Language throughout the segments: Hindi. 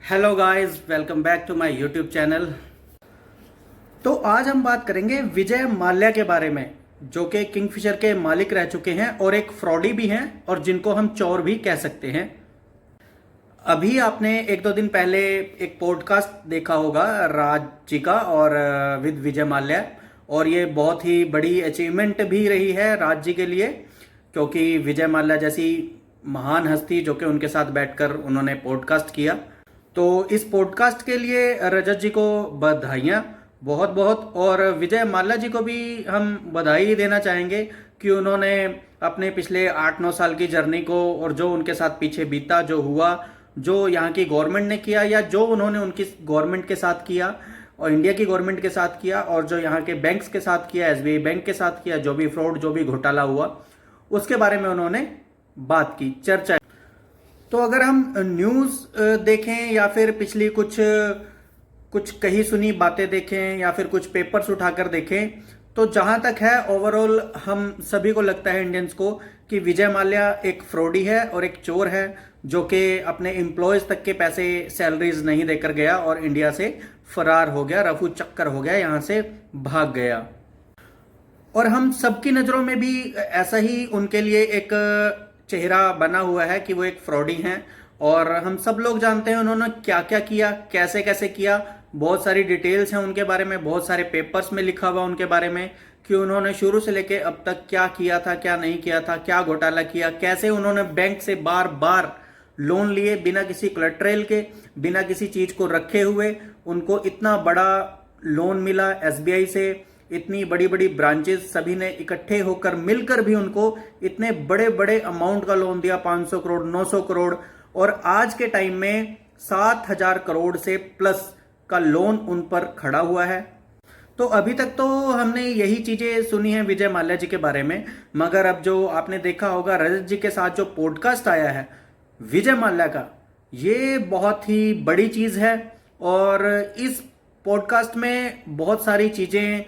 Hello guys, welcome back to my YouTube channel. तो आज हम बात करेंगे विजय माल्या के बारे में, जो कि किंगफिशर के मालिक रह चुके हैं और एक फ्रॉडी भी हैं और जिनको हम चोर भी कह सकते हैं। अभी आपने एक दो दिन पहले एक पॉडकास्ट देखा होगा राज जी का और विद विजय माल्या, और ये बहुत ही बड़ी अचीवमेंट भी रही है राज जी के लिए, क्योंकि विजय माल्या जैसी महान हस्ती जो कि उनके साथ बैठकर उन्होंने पॉडकास्ट किया। तो इस पॉडकास्ट के लिए रजत जी को बधाइयाँ बहुत बहुत, और विजय माल्या जी को भी हम बधाई देना चाहेंगे कि उन्होंने अपने पिछले 8-9 साल की जर्नी को और जो उनके साथ पीछे बीता, जो हुआ, जो यहाँ की गवर्नमेंट ने किया या जो उन्होंने उनकी गवर्नमेंट के साथ किया और इंडिया की गवर्नमेंट के साथ किया और जो यहाँ के बैंक्स के साथ किया, एसबीआई बैंक के साथ किया, जो भी फ्रॉड, जो भी घोटाला हुआ, उसके बारे में उन्होंने बात की, चर्चा। तो अगर हम न्यूज़ देखें या फिर पिछली कुछ कुछ कही सुनी बातें देखें या फिर कुछ पेपर्स उठाकर देखें, तो जहां तक है ओवरऑल हम सभी को लगता है, इंडियंस को, कि विजय माल्या एक फ्रॉडी है और एक चोर है, जो कि अपने एम्प्लॉयज तक के पैसे, सैलरीज नहीं देकर गया और इंडिया से फरार हो गया, रफू चक्कर हो गया, यहां से भाग गया। और हम सबकी नज़रों में भी ऐसा ही उनके लिए एक चेहरा बना हुआ है कि वो एक फ्रॉडी हैं, और हम सब लोग जानते हैं उन्होंने क्या क्या किया, कैसे कैसे किया। बहुत सारी डिटेल्स हैं उनके बारे में, बहुत सारे पेपर्स में लिखा हुआ उनके बारे में कि उन्होंने शुरू से लेके अब तक क्या किया था, क्या नहीं किया था, क्या घोटाला किया, कैसे उन्होंने बैंक से बार बार लोन लिए बिना किसी कोलेटरल के, बिना किसी चीज को रखे हुए। उनको इतना बड़ा लोन मिला एसबीआई से, इतनी बड़ी बड़ी ब्रांचेस सभी ने इकट्ठे होकर मिलकर भी उनको इतने बड़े बड़े अमाउंट का लोन दिया, 500 करोड़, 900 करोड़, और आज के टाइम में 7,000 करोड़ से प्लस का लोन उन पर खड़ा हुआ है। तो अभी तक तो हमने यही चीजें सुनी है विजय माल्या जी के बारे में, मगर अब जो आपने देखा होगा रजत जी के साथ जो पॉडकास्ट आया है विजय माल्या का, ये बहुत ही बड़ी चीज है। और इस पॉडकास्ट में बहुत सारी चीजें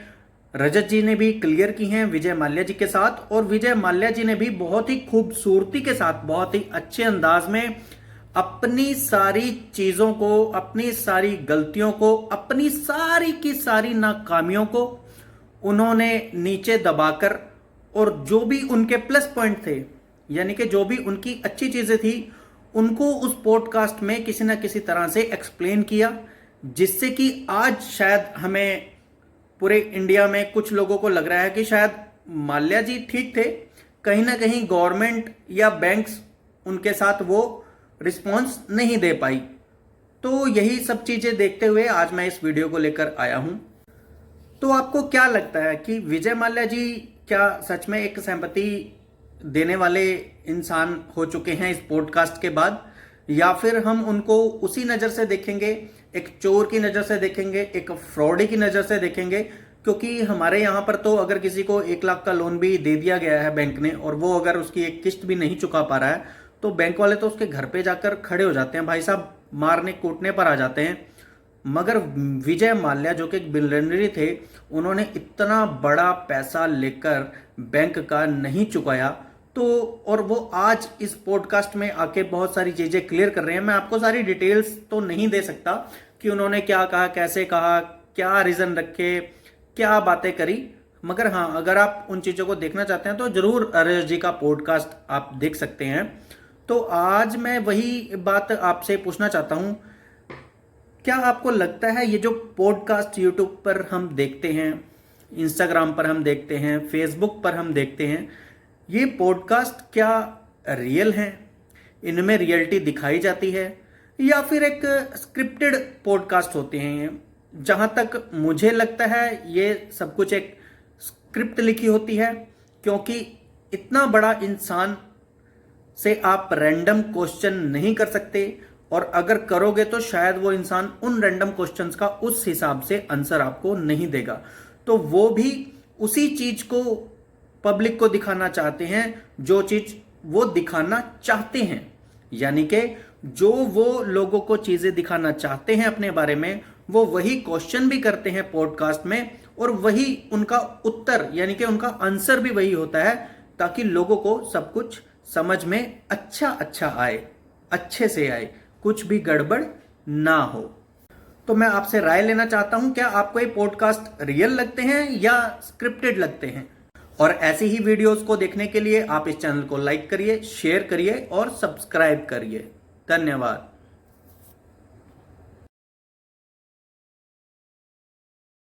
रजत जी ने भी क्लियर की हैं विजय माल्या जी के साथ, और विजय माल्या जी ने भी बहुत ही खूबसूरती के साथ, बहुत ही अच्छे अंदाज में अपनी सारी चीजों को, अपनी सारी गलतियों को, अपनी सारी की सारी नाकामियों को उन्होंने नीचे दबाकर, और जो भी उनके प्लस पॉइंट थे, यानी कि जो भी उनकी अच्छी चीजें थी, उनको उस पॉडकास्ट में किसी ना किसी तरह से एक्सप्लेन किया, जिससे कि आज शायद हमें पूरे इंडिया में कुछ लोगों को लग रहा है कि शायद माल्या जी ठीक थे, कहीं ना कहीं गवर्नमेंट या बैंक्स उनके साथ वो रिस्पॉन्स नहीं दे पाई। तो यही सब चीजें देखते हुए आज मैं इस वीडियो को लेकर आया हूं। तो आपको क्या लगता है कि विजय माल्या जी क्या सच में एक सिंपैथी देने वाले इंसान हो चुके हैं इस पॉडकास्ट के बाद, या फिर हम उनको उसी नजर से देखेंगे, एक चोर की नजर से देखेंगे, एक फ्रॉडी की नजर से देखेंगे? क्योंकि हमारे यहाँ पर तो अगर किसी को 1 लाख का लोन भी दे दिया गया है बैंक ने, और वो अगर उसकी एक किस्त भी नहीं चुका पा रहा है, तो बैंक वाले तो उसके घर पे जाकर खड़े हो जाते हैं, भाई साहब, मारने कूटने पर आ जाते हैं। मगर विजय माल्या जो कि एक बिलियनरी थे, उन्होंने इतना बड़ा पैसा लेकर बैंक का नहीं चुकाया। तो और वो आज इस पॉडकास्ट में आके बहुत सारी चीजें क्लियर कर रहे हैं। मैं आपको सारी डिटेल्स तो नहीं दे सकता कि उन्होंने क्या कहा, कैसे कहा, क्या रीजन रखे, क्या बातें करी, मगर हाँ, अगर आप उन चीजों को देखना चाहते हैं तो जरूर अरेश जी का पॉडकास्ट आप देख सकते हैं। तो आज मैं वही बात आपसे पूछना चाहता हूं, क्या आपको लगता है ये जो पॉडकास्ट यूट्यूब पर हम देखते हैं, इंस्टाग्राम पर हम देखते हैं, फेसबुक पर हम देखते हैं, ये पॉडकास्ट क्या रियल हैं? इनमें रियलिटी दिखाई जाती है या फिर एक स्क्रिप्टेड पॉडकास्ट होते हैं? जहां तक मुझे लगता है ये सब कुछ एक स्क्रिप्ट लिखी होती है, क्योंकि इतना बड़ा इंसान से आप रैंडम क्वेश्चन नहीं कर सकते, और अगर करोगे तो शायद वो इंसान उन रैंडम क्वेश्चंस का उस हिसाब से आंसर आपको नहीं देगा। तो वो भी उसी चीज को पब्लिक को दिखाना चाहते हैं जो चीज वो दिखाना चाहते हैं, यानी कि जो वो लोगों को चीजें दिखाना चाहते हैं अपने बारे में, वो वही क्वेश्चन भी करते हैं पॉडकास्ट में, और वही उनका उत्तर, यानी कि उनका आंसर भी वही होता है, ताकि लोगों को सब कुछ समझ में अच्छा अच्छा आए, अच्छे से आए, कुछ भी गड़बड़ ना हो। तो मैं आपसे राय लेना चाहता हूं, क्या आपको ये पॉडकास्ट रियल लगते हैं या स्क्रिप्टेड लगते हैं? और ऐसी ही वीडियोस को देखने के लिए आप इस चैनल को लाइक करिए, शेयर करिए और सब्सक्राइब करिए। धन्यवाद।